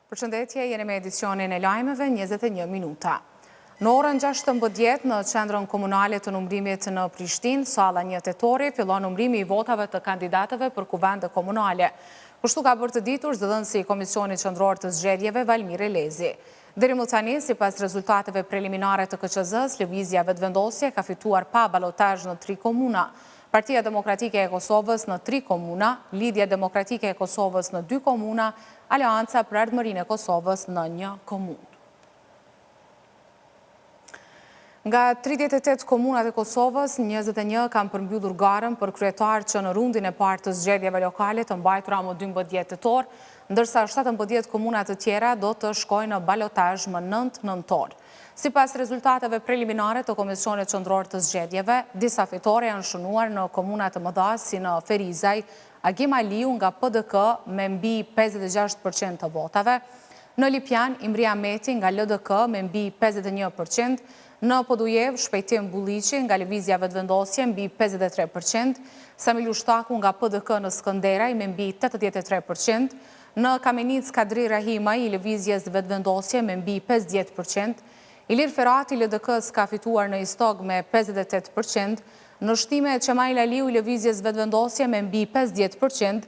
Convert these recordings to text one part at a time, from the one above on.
Përshëndetje, jeni me edicionin e lajmeve 21 minuta. Në orën 16 në qendrën komunale të numrimit në Prishtinë, salla 1 tetori, fillon numrimi i votave të kandidatëve për kuvende komunale. Kështu ka bërë të ditur zëdhënësi i Komisionit Qendror të Zgjedhjeve Valmir Elezi. Deri më tani, sipas rezultateve preliminare të KQZ-s, lëvizja vetëvendosje ka fituar pa balotazh në 3 komuna. Partia Demokratike e Kosovës në 3 komuna, Lidhja Demokratike e Kosovës në 2 komuna, Aleanca për Ardhmërinë e Kosovës në 1 komunë. Nga 38 komunat e Kosovës, 21 kanë përmbyllur garën për kryetar që në rundin e parë të zgjedhjeve lokale të mbajtura më 12 tetor, ndërsa 17 komunat të tjera do të shkojnë në balotazh më 9 nëntor. Sipas rezultateve preliminare të Komisionit Qendror të Zgjedhjeve, disa fitore janë shënuar në komuna të mëdha si në Ferizaj, Agim Aliu nga PDK me mbi 56% të votave, në Lipjan Imri Ahmeti nga LDK me mbi 51%, në Podujev Shpejtim Bulliqi nga Lëvizja Vetëvendosje mbi 53%, Samil Ushtaku nga PDK në Skënderaj me mbi 83%, në Kamenic Kadri Rahima i Lëvizjes Vetëvendosje me mbi 50%, Ilir Ferati LDK-s ka fituar në Istog me 58%, në Shtime Qemail Aliu i Lëvizjes Vetëvendosje me mbi 50%,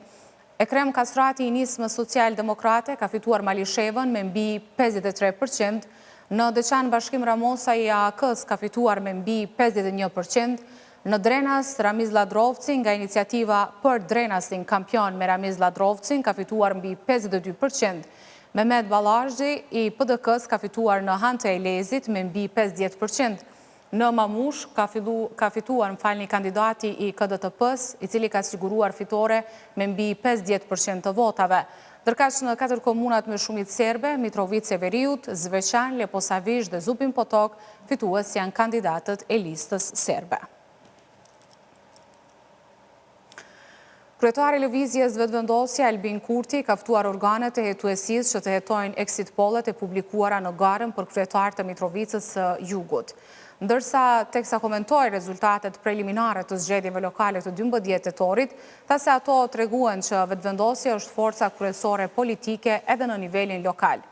Ekrem Kastrati i Nismë Social-Demokrate ka fituar Malishevën me mbi 53%, në Deçan Bashkim Ramosa i AK-s ka fituar me mbi 51%, në Drenas Ramiz Ladrovci nga iniciativa për Drenasin kampion me Ramiz Ladrovci ka fituar mbi 52%, Mehmet Ballazhi i PDK-s ka fituar në Hante Elezit me mbi 50%, në Mamush ka fituar kandidati i KDTP-s, i cili ka siguruar fitore me mbi 50% të votave. Ndërkaq në 4 komunat me shumicë serbe, Mitrovica e Veriut, Zveçan, Leposavish dhe Zupin Potok, fitues janë kandidatët e listës serbe. Kryetari i Lëvizjes Vetëvendosje Albin Kurti ka ftuar organet e hetuesisë që të hetojnë exit pollet e publikuara në garën për kryetar të Mitrovicës së Jugut. Ndërsa teksa komentoi rezultatet preliminare të zgjedhjeve lokale të 12 tetorit, tha se ato treguan që vetëvendosja është forca kryesore politike edhe në nivelin lokal.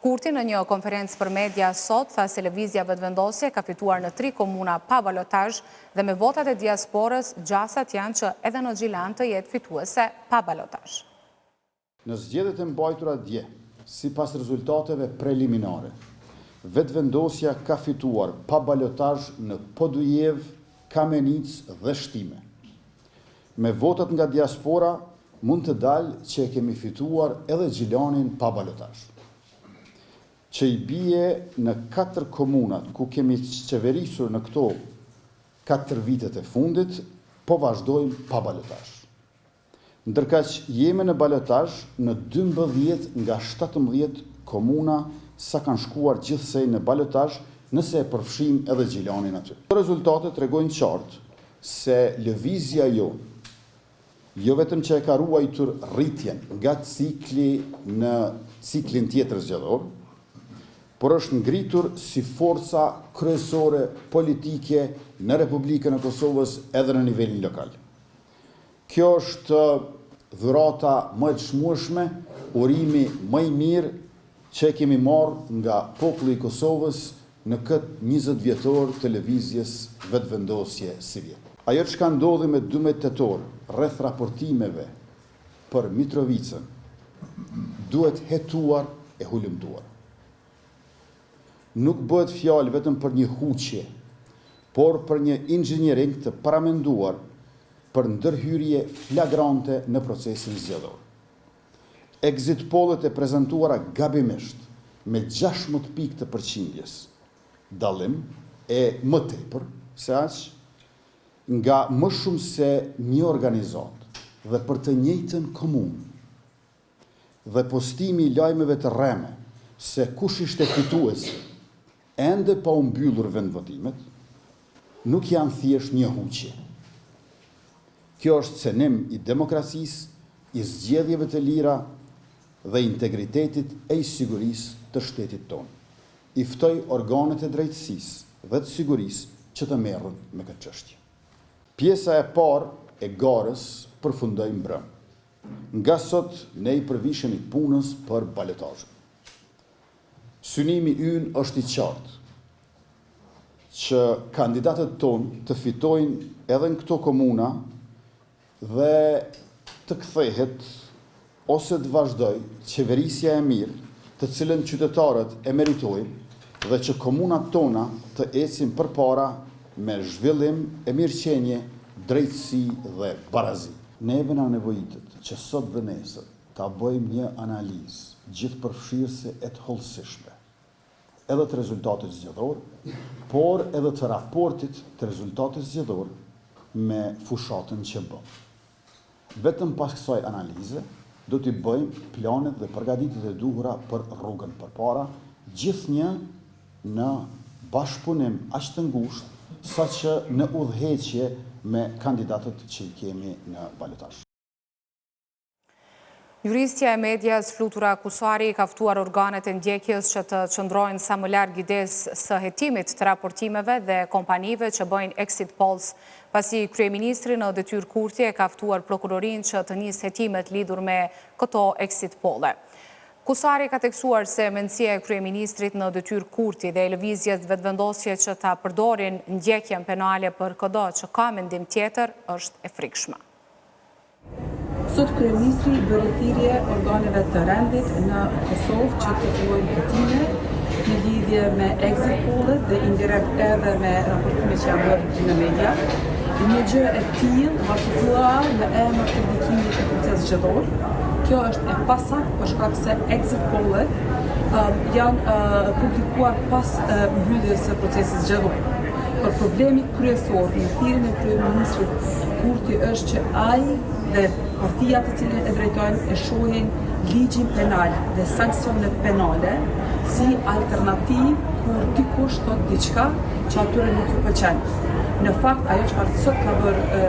Kurti në një konferencë për media sot tha se lëvizja vetëvendosje ka fituar në 3 komuna pa balotazh dhe me votat e diasporës gjasat janë që edhe në Gjilan të jetë fituese pa balotazh. Në zgjedhjet e mbajtura dje, sipas rezultateve preliminare, vetëvendosja ka fituar pa balotazh në Podujev, Kamenic dhe Shtime. Me votat nga diaspora mund të dalë që e kemi fituar edhe Gjilanin pa balotazh, që i bie në 4 komunat ku kemi qeverisur në këto 4 vitet e fundit, po vazhdojmë pa balotazh. Ndërkaq jemi në balotazh në 12 nga 17 komuna sa kanë shkuar gjithsej në balotazh nëse e përfshim edhe Gjilanin aty. Rezultatet tregojnë qartë se lëvizja jonë jo vetëm që e ka ruajtur rritjen nga cikli në ciklin tjetër zgjedhor, por është ngritur si forca kryesore politike në Republikën e Kosovës edhe në nivelin lokal. Kjo është dhurata më e çmueshme, urimi më i mirë që e kemi marrë nga populli i Kosovës në këtë 20 vjetor të lëvizjes vetëvendosje si vjet. Ajo që ndodhi me 12 tetor rreth raportimeve për Mitrovicën duhet hetuar e hulumtuar. Nuk bëhet fjalë vetëm për një huqje, por për një inxhiniering të paramenduar për ndërhyrje flagrante në procesin zgjedhor. Exit pollet e prezantuara gabimisht me 16 pikë të përqindjes, dallim e më tepër se aq nga më shumë se një organizat dhe për të njëjtën komunë dhe postimi i lajmeve të rreme se kush ishte fituesi ende pa u mbyllur vendvotimet, nuk janë thjesht një huqje. Kjo është cenim i demokracisë, i zgjedhjeve të lira dhe integritetit e i sigurisë të shtetit tonë. I ftoj organet e drejtësisë dhe të sigurisë që të merren me këtë çështje. Pjesa e parë e garës përfundoi mbrëm. Nga sot ne I përvishemi punës për balotazhin. synimi ynë është i qartë që kandidatët tonë të fitojnë edhe në këto komuna dhe të kthehet ose të vazhdoj qeverisja e mirë të cilën qytetarët e meritojnë dhe që komunat tona të ecin përpara me zhvillim e mirëqenje, drejtësi dhe barazi. Neve na nevojitet që sot dhe nesër ta bëjmë një analizë gjithëpërfshirëse e të hollësishme edhe të rezultatit zgjedhor, por edhe të raportit të rezultatit zgjedhor me fushatën që bëm. Vetëm pas kësaj analize, do t'i bëjmë planet dhe përgatitit e duhura për rrugën përpara, gjithnjë në bashkëpunim aq të ngushtë, saqë në udhëheqje me kandidatët që i kemi në balotazh. Juristja e medias Flutura Kusari ka ftuar organet e ndjekjes që të qëndrojnë sa më larg ides së hetimit të raportimeve dhe kompanive që bëjnë exit polls, pasi kryeministri në detyrë Kurti e ka ftuar prokurorin që të nisë hetimet lidhur me këto exit polle. Kusari ka teksuar se mendësia e kryeministrit në detyrë Kurti dhe lëvizjes vetëvendosje që ta përdorin ndjekjen penale për çdo që ka mendim tjetër është e frikshme. Sot kryeministri bëri thirrje organeve të rendit në Kosovë që të fillojnë hetime në lidhje me exit pollet dhe indirekt edhe me raportimet që janë bërë në media. Një gjë e tillë vazhduar në emër të ndikimit të procesit zgjedhor. Kjo është e pasaktë për shkak se exit pollet janë publikuar pas mbylljes së procesit zgjedhor. Por problemi kryesor në thirrjen e kryeministrit Kurti është që ai dhe partia të cilën e drejtojnë e shohin ligjin penal dhe sanksionet penale si alternativë kur dikush thot diçka që atyre nuk i pëlqen. Në fakt, ajo çfarë sot ka bërë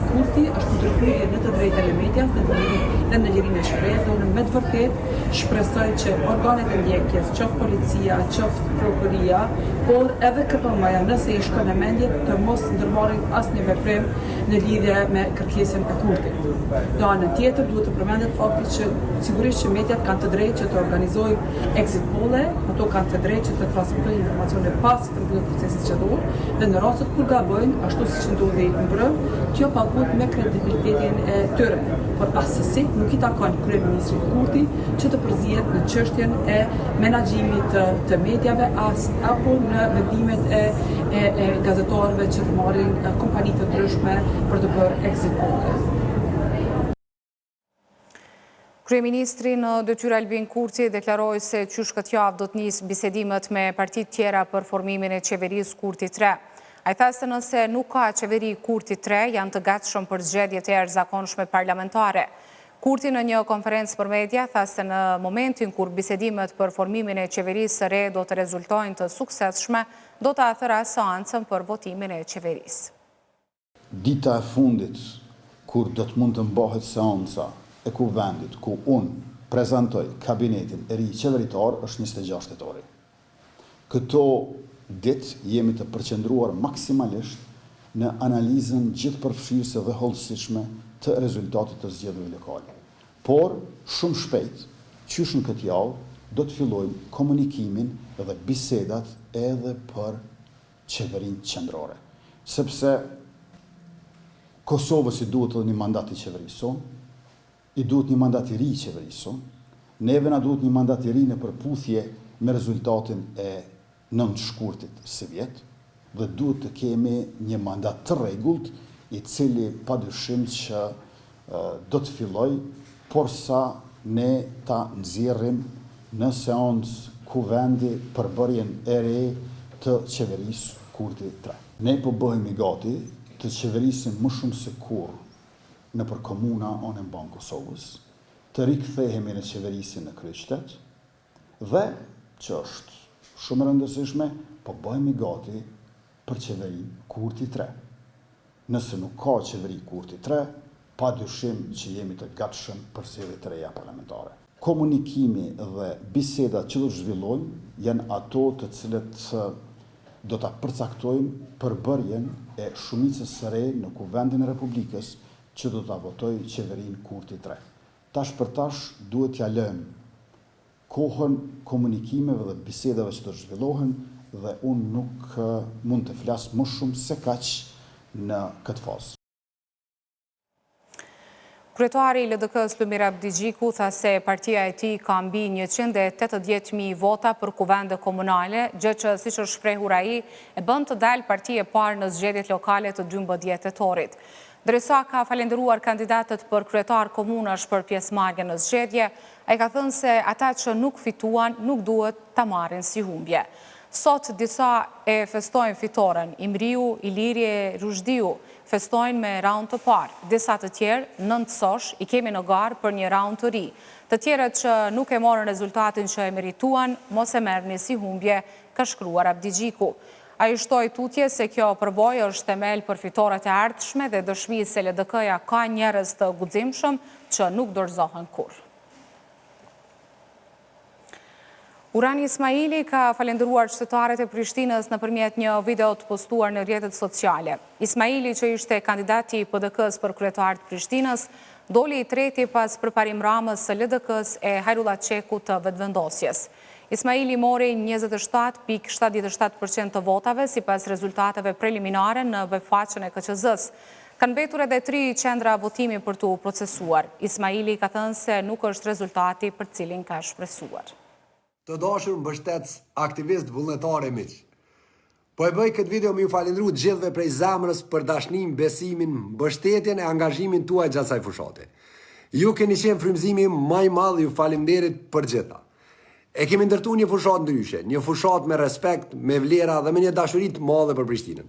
Kurti është ndërhyrje në të drejtën e medias dhe në lirinë e shprehjes, dhe unë me të vërtetë shpresoj që organet e ndjekjes, qoftë policia, qoftë prokuria, por edhe KPM-ja, nëse i shkon në mendje, të mos ndërmarrin asnjë veprim në lidhje me kërkesën e Kurtit. Do anën tjetër duhet të përmendet fakti që sigurisht që mediat kanë të drejtë që të organizojnë exit polle, ato kanë të drejtë që të transmetojnë informacione pas të mbylljes procesit zgjedhor dhe në rastet kur gabojnë, ashtu siç ndodhi në brëm, kjo pagut me kredibilitetin e tyre. Por asësi nuk i takon kryeministrit Kurti që të përzihet në çështjen e menaxhimit të mediave apo në vendimet e gazetarëve që të marrin kompani të ndryshme për të bërë exit poll. Kryeministri në detyrë Albin Kurti deklaroi se qysh këtë javë do të nisë bisedimet me partitë tjera për formimin e qeverisë Kurti 3. Ai tha se nëse nuk ka qeveri Kurti 3, janë të gatshëm për zgjedhjet e jashtëzakonshme parlamentare. Kurti në një konferencë për media tha se në momentin kur bisedimet për formimin e qeverisë së re do të rezultojnë të suksesshme, do të athëra seancën për votimin e qeverisë. Dita e fundit, kur do të mund të mbahet seanca e kuvendit, ku unë prezantoj kabinetin e ri qeveritar, është 26 tetori. Këto ditë jemi të përqendruar maksimalisht në analizën gjithëpërfshirëse dhe hollësishme të rezultatit të zgjedhjeve lokale. Por, shumë shpejt, qysh në këtë javë, do të fillojmë komunikimin dhe bisedat edhe për qeverinë qendrore. Sepse Kosovës i duhet edhe një mandat i qeverisë sonë, i duhet një mandat i ri i qeverisë sonë, neve na duhet një mandat i ri në përputhje me rezultatin e 9 shkurtit së vjet, dhe duhet të kemi një mandat të rregullt, i cili padyshim që do të filloj, por sa ne ta nxjerrim në seancë kuvendi përbërjen e re të qeverisë Kurti 3. Ne po bëhemi gati të qeverisim më shumë se kurrë nëpër komuna onë mban Kosovës, të rikthehemi në qeverisin në kryeqytet dhe që është shumë e rëndësishme, po bëhemi gati për qeverinë Kurti 3. Nëse nuk ka qeveri Kurti 3, padyshim që jemi të gatshëm për zgjedhjet e reja parlamentare. Komunikimi dhe bisedat që do të zhvillojnë janë ato të cilët do ta përcaktojnë përbërjen e shumicës së re në Kuvendin e Republikës që do ta votojë qeverinë Kurti 3. Tash për tash duhet t'ja lëmë kohën komunikimeve dhe bisedave që të zhvillohen dhe unë nuk mund të flasë më shumë se kaq në këtë fazë. Kryetari i LDK-s Lumir Abdigjiku tha se partia e tij ka mbi 180.000 vota për kuvende komunale, gjë që siç është shprehur ai, e bën të dalë partia e parë në zgjedhjet lokale të 12 tetorit. Ndërsa ka falenderuar kandidatët për kryetar komunash për pjesëmarrjen në zgjedhje, ai ka thënë se ata që nuk fituan nuk duhet ta marrin si humbje. Sot disa e festojnë fitoren, Imriu, Ilirje, Rushdiu, festojnë me raund të parë. Disa të tjerë, 9 sosh, i kemi në garë për një raund të ri. Të tjerët që nuk e morën rezultatin që e merituan, mos e merrni si humbje, ka shkruar Abdigjiku. Ai shtoi tutje se kjo përbojë është themel për fitoret e ardhshme dhe dëshmi se LDK-ja ka njerëz të guximshëm që nuk dorëzohen kurrë. Urani Ismaili ka falenderuar qytetarët e Prishtinës nëpërmjet një video të postuar në rrjetet sociale. Ismaili, që ishte kandidati i PDK-s për kryetar të Prishtinës, doli i treti pas përparim Ramës së LDK-s e Hajrullah Çeku të vetëvendosjes. Ismaili mori 27.77% të votave sipas rezultateve preliminare në webfaqen e KQZ-s. Kanë mbetur edhe 3 qendra votimi për tu procesuar. Ismaili ka thënë se nuk është rezultati për cilin ka shpresuar. Të dashur mbështetës aktivist vullnetar e miq. Po e bëj këtë video me ju falendëru të gjithëve prej zemrës për dashnin, besimin, mbështetjen e angazhimin tuaj gjatë kësaj fushate. Ju keni qenë frymëzimi më i madh, ju faleminderit për gjitha. E kemi ndërtuar një fushatë ndryshe, një fushatë me respekt, me vlera dhe me një dashuri të madhe për Prishtinën.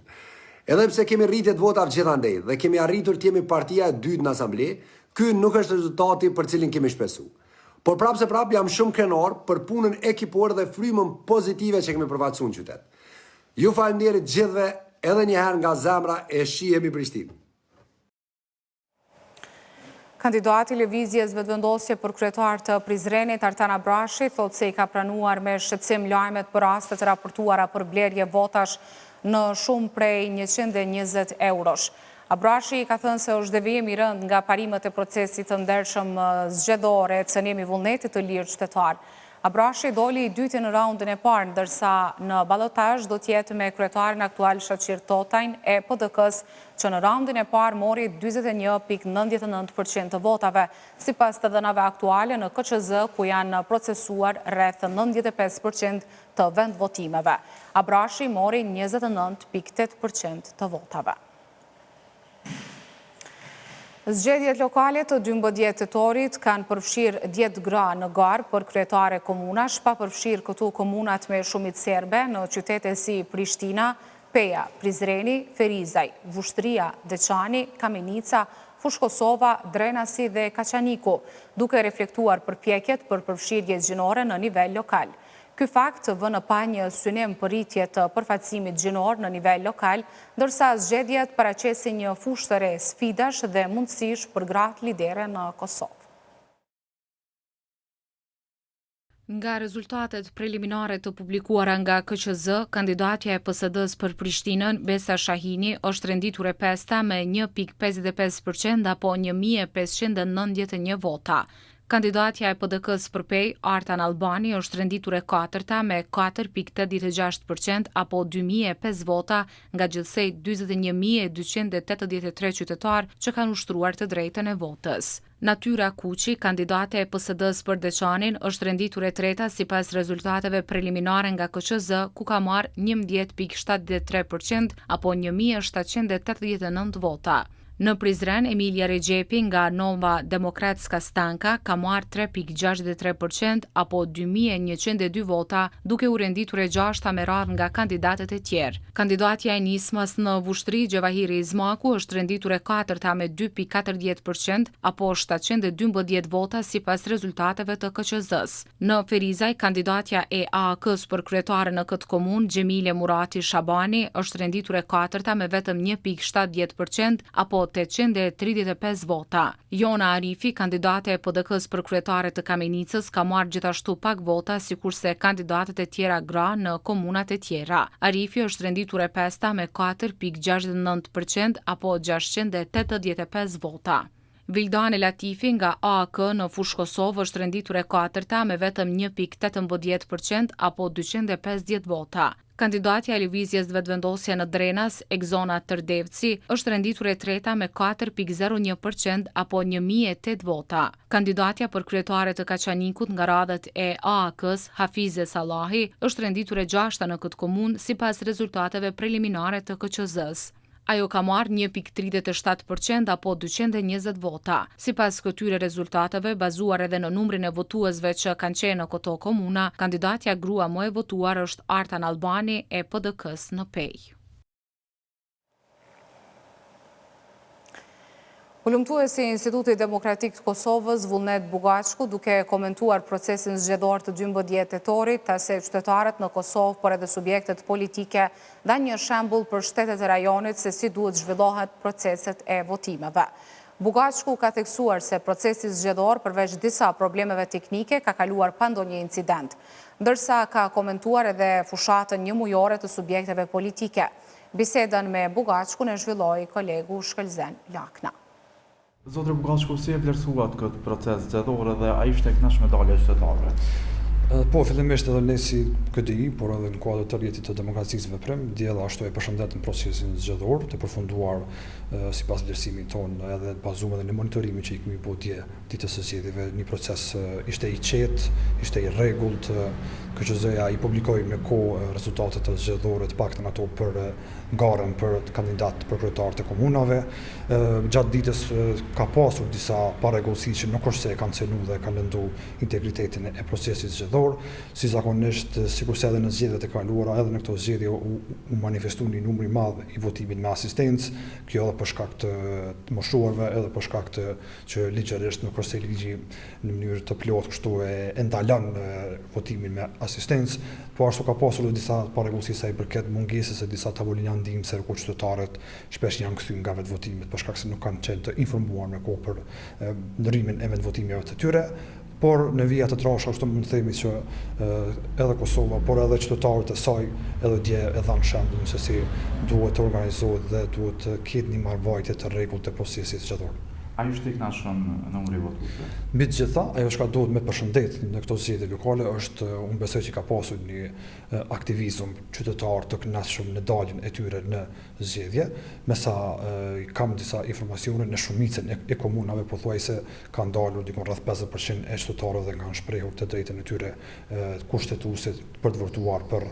Edhe pse kemi rritje të votave gjithandej dhe kemi arritur të jemi partia e dytë në asamble, ky nuk është rezultati për cilin kemi shpresuar. Por prapë se prapë jam shumë krenar për punën ekipore dhe frymën pozitive që kemi përfaqësuar në qytet. Ju faleminderit gjithëve edhe një herë nga zemra e shihemi Prishtinë. Kandidati i lëvizjes vetëvendosje për kryetar të Prizrenit, Artan Abrashi, thotë se i ka pranuar me shqetësim lajmet për rastet e raportuara për blerje votash në shumë prej 120 eurosh. Abrashi ka thënë se është devijim i rënd nga parimet e procesit të ndershëm zgjedhore e cënimi vullnetit të lirë qytetar. Abrashi doli i dyti në raundin e parë, ndërsa në ballotazh do t'jetë me kryetarin aktual Shaqir Totajn e PDK-s, që në raundin e parë mori 41.99% të votave, sipas të dhënave aktuale në KQZ, ku janë procesuar rreth 95% të vendvotimeve. Abrashi mori 29.8% të votave. Zgjedhjet lokale të 12 tetorit kanë përfshirë 10 gra në garë për kryetare komunash, pa përfshirë këtu komunat me shumicë serbe në qytete si Prishtina, Peja, Prizreni, Ferizaj, Vushtria, Deçani, Kamenica, Fush Kosova, Drenasi dhe Kaçaniku, duke reflektuar përpjekjet për përfshirje gjinore në nivel lokal. Ky fakt vë në pa një synim për rritje të përfaqësimit gjinor në nivel lokal, ndërsa zgjedhjet paraqesin një fushë të re sfidash dhe mundësish për gratë lidere në Kosovë. Nga rezultatet preliminare të publikuara nga KQZ, kandidatja e PSD-s për Prishtinën, Besa Shahini, është renditur e pesta me 1.55% apo 1.591 vota. Kandidatja e PDK-s për Pej, Artan Albani, është renditur e katërta me 4.86% apo 2.005 vota nga gjithsej 21.283 qytetar që kanë ushtruar të drejtën e votës. Natyra Kuqi, kandidate e PSD-s për Deçanin, është renditur e treta sipas rezultateve preliminare nga KQZ, ku ka marrë 11.73% apo 1.789 vota. Në Prizren, Emilia Regjepi nga Nova Demokratska Stanka ka marrë 3.63% apo 2.102 vota, duke u renditur e gjashta me radhë nga kandidatet e tjerë. Kandidatja e nismës në Vushtri, Gjevahiri Izmaku, është renditur e katërta me 2.40% apo 712 vota sipas rezultateve të KQZ-s. Në Ferizaj, kandidatja e AAK-s për kryetare në këtë komunë, Gjemile Murati Shabani, është renditur e katërta me vetëm 1.70% apo 835 vota. Jona Arifi, kandidate e PDK-s për kryetare të Kamenicës, ka marrë gjithashtu pak vota, sikurse kandidatet e tjera gra në komunat e tjera. Arifi është renditur e pesta me 4.69% apo 685 vota. Vildane Latifi nga AAK në fushë Kosovë është renditur e 4-ta me vetëm 1.18% apo 250 vota. Kandidatja e lëvizjes vetëvendosje në Drenas, Egzona Tërdevci, është renditur e 3-ta me 4.01% apo 1008 vota. Kandidatja për kryetare të Kaçanikut nga radhët e AAK-s, Hafize Sallahi, është renditur e 6-ta në këtë komunë sipas rezultateve preliminare të KQZ-s. Ajo ka marrë 1.37% apo 220 vota. Sipas këtyre rezultateve, bazuar edhe në numrin e votuesve që kanë qenë në këto komuna, kandidatja grua më e votuar është Artan Albani e PDK-s në Pej. Hulumtuesi i Institutit Demokratik të Kosovës, Vullnet Bugaçku, duke komentuar procesin zgjedhor të 12 tetorit, ta se qytetarët në Kosovë, por edhe subjektet politike, dhanë një shembull për shtetet e rajonit se si duhet zhvillohet proceset e votimeve. Bugaçku ka theksuar se procesi zgjedhor, përveç disa problemeve teknike, ka kaluar pa ndonjë incident, ndërsa ka komentuar edhe fushatën një mujore të subjekteve politike. Bisedën me Bugaçku në zhvilloi kolegu Shkëlzen Lakna. Zotri Bugaçku, si e vlerësuat këtë proces zgjedhor dhe a ishte e kënaqur me dalja e qytetarëve? Po, fillimisht edhe ne si KDI, por edhe në kuadër të rjetit të demokracisë veprim, djela ashtu e përshëndetën procesin zgjedhor, të përfunduar sipas vlerësimit tonë edhe bazuar edhe në monitorimin që i kemi bëu ditës së zgjedhjeve, një proces ishte i qetë, ishte i rregullt, KQZ-ja i publikoi me kohë rezultatet e zgjedhore, të paktën ato për garën për kandidat për kryetar të komunave. Gjatë ditës ka pasur disa parregullsi që nuk është se e kanë cenu dhe kanë lëndu integritetin e procesit zgjedhor, si zakonisht sikurse edhe në zgjedhjet e kaluara, edhe në këto zgjedhje u manifestu një numër i madh i votimit me asistencë, kjo edhe për shkak të moshuarve, edhe për shkak të që ligjërisht nuk është se ligji në mënyrë të plotë kështu e ndalon votimin me asistencë, po ashtu ka pasur edhe disa parregullsi sa i përket mungesës së disa tavolina ndihmëse ku qytetarët shpesh janë kthyer nga vetvotimet për shkak se nuk kanë qenë të informuar me kohë për ndërimin e vetvotimeve të tyre. Por në vija të trashë, ashtu mund të themi që edhe Kosova, por edhe qytetarët e saj, edhe dje e dhanë shembull se si duhet të organizohet dhe duhet të ketë një marrëvajtje të rregullt të procesit zgjedhor. A ju ishte i kënaqur në numri votuesve? Mbi të gjitha, ajo që duhet me përshëndet në këto zgjedhje lokale është, unë besoj që ka pasur një aktivizëm qytetar të kënaqshëm në daljen e tyre në zgjedhje, me sa kam disa informacione në shumicën e komunave pothuajse kanë dalur diku rreth 50% e qytetarëve dhe kanë shprehur të drejtën e tyre kushtetuese për të votuar për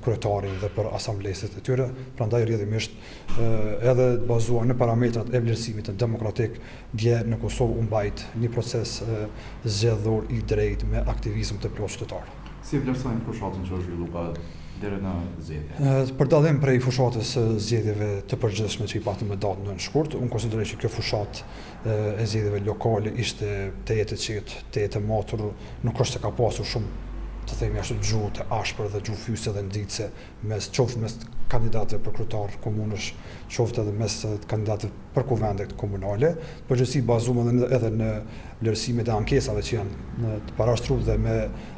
kryetarin dhe për asambleset e tyre. Prandaj rrjedhimisht edhe bazuar në parametrat e vlerësimit demokratik, dje në Kosovë u mbajt një proces zgjedhor i drejtë me aktivizëm të plotë qytetar. Si e vlerësojnë fushatën që është zhvilluar deri në zgjedhje? Për dallim prej fushatës zgjedhjeve të përgjithshme që i patëm me datën në shkurt, unë konsideroj që kjo fushatë e zgjedhjeve lokale ishte tejet e qetë, tejet e matur, nuk është se ka pasur shumë të themi ashtu gjuhë të ashpër dhe gjuhë fyse dhe ndicse qoftë mes kandidatëve për kryetar komunësh, qoftë edhe mes kandidatëve për kuvendet komunale, përgjithësi bazuar edhe në vlerësimet e ankesave që janë të parashtruar dhe me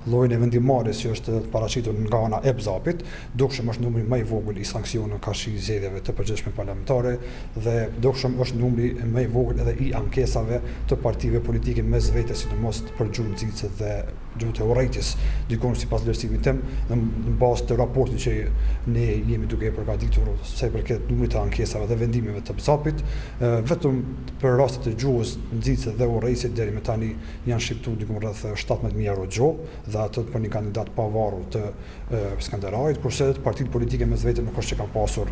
llojin e vendimarrjes që është paraqitur nga ana e BZAP-it, dukshëm është numri më i vogël i sanksioneve karshi zgjedhjeve të përgjithshme parlamentare dhe dukshëm është numri më i vogël edhe i ankesave të partive politike mes vetes, sidomos për gjuhën ndicse dhe gjuhën e urrëties, dikon sipas vlerësimit tim, në bazë të raportit që ne jemi duke e përgatitur sa i përket numrit të ankesave dhe vendimeve të BZAP-it, vetëm për rastet e gjuhës ndicse dhe urrëties deri me tani janë shqiptuar diku rreth 17.000 euro gjuhë dhe ato për një kandidat pavarur të Skanderajit, kurse partitë politike mes vete nuk është që kanë pasur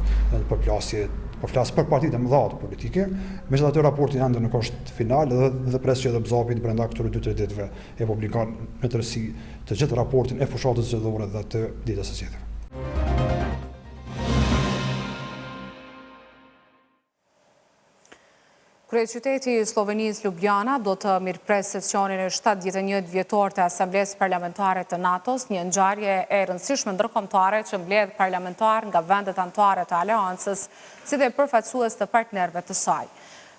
përplasje, po flas për partitë e mëdha politike, megjithatë raporti ende nuk është final dhe pres që edhe BZAP-i brenda këtyre 2-3 ditëve e publikon në tërësi të gjithë raportin e fushatës zgjedhore dhe të ditës së zgjedhjeve. Kryeqyteti i Slovenisë Ljubljana do të mirëpres sesionin e 71 vjetor të Asamblesë Parlamentare të NATO-s, një ngjarje e rëndësishme ndërkombëtare që mbledh parlamentar nga vendet anëtare të aleancës, si dhe përfaqësues të partnerëve të saj.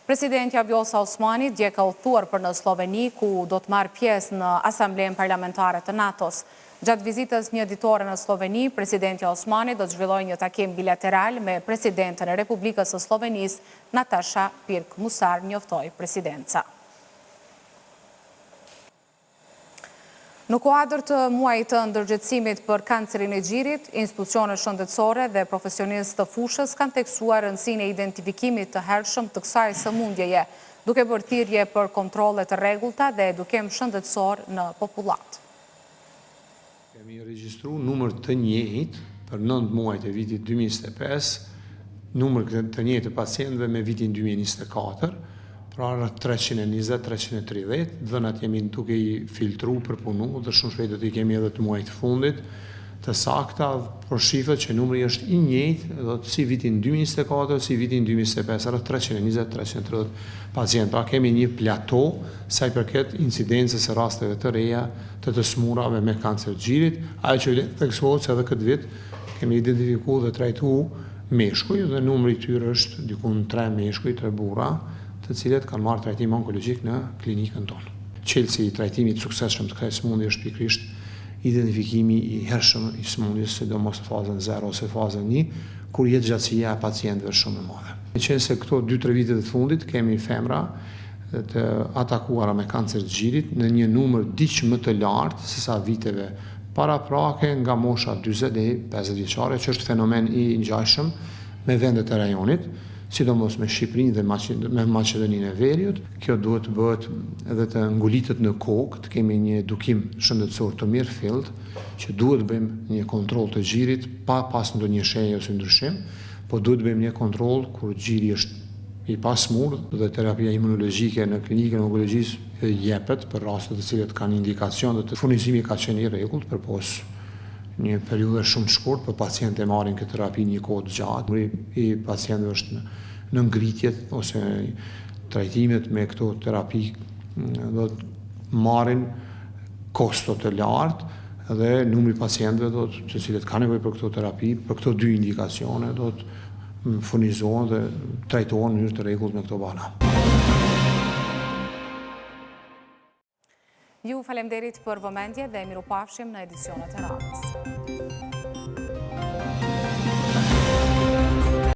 Presidentja Vjosa Osmani dje ka udhëtuar për në Sloveni, ku do të marrë pjesë në Asamblenë Parlamentare të NATO-s. Gjatë vizitës një ditore në Sloveni, presidenti Osmani do të zhvillojë një takim bilateral me presidentën e Republikës së Slovenisë, Nataša Pirc Musar, njoftoi presidenca. Në kuadër të muajit të ndërgjetësimit për kancerin e gjirit, institucionet shëndetësore dhe profesionistë të fushës kanë theksuar rëndësinë e identifikimit të hershëm të kësaj sëmundjeje, duke bërë thirrje për kontrolle të rregullta dhe edukim shëndetësor në popullat. Kemi regjistru numër të njëjtë për 9 muajt e vitit 2025, numër të njëjtë të pacientëve me vitin 2024, pra 320-330, dhënat jemi duke i filtru për punu, dhe shumë shpejt do t'i kemi edhe të muajt fundit, të sakta, por shifët që numri është i njëjtë, do të si vitin 2024, si vitin 2025, rreth 320-330 pacient. Pra kemi një plato, sa i përket incidencës e rasteve të reja të smurave me kancer gjirit, ajo që theksohet se edhe këtë vit kemi identifikuar dhe trajtu meshkuj, dhe numri i tyre është dikun 3 meshkuj, 3 burra, të cilët kanë marrë trajtim onkologjik në klinikën tonë. Çelësi i trajtimit suksesshëm të kësaj sëmundje është pikërisht identifikimi i hershëm i sëmundjes, sidomos në fazën 0 ose fazën 1, kur jetëgjatësia e pacientëve është shumë e madhe. Meqense se këto 2-3 vitet të fundit kemi femra të atakuara me kancer të gjirit në një numër diq më të lartë se sa viteve paraprake nga mosha 40 deri 50 vjeçare, që është fenomen i ngjashëm me vendet e rajonit, sidomos me Shqipërinë dhe me Maqedoninë e Veriut. Kjo duhet të bëhet edhe të ngulitet në kokë, të kemi një edukim shëndetësor të mirë fillt, që duhet bëjmë një kontroll të gjirit pa pas ndonjë shenjë ose ndryshim, po duhet bëjmë një kontroll kur gjiri është i pasmur dhe terapia imunologjike në klinikën e onkologjisë jepet për rastet të cilat kanë indikacion dhe të furnizimi ka qenë i rregullt përpos një periudhë shumë të shkurt, për pacientë e marrin këtë terapi një kohë të gjatë. I pacientëve është në ngritjet ose trajtimet me këto terapi do të marrin kosto të lartë dhe numri pacientëve të cilët kanë nevojë për këto terapi, për këto 2 indikacione, do të furnizohen dhe trajtohen në mënyrë të rregullt me këto bana. Ju faleminderit për vëmendje dhe mirupafshim në edicionet e radhës.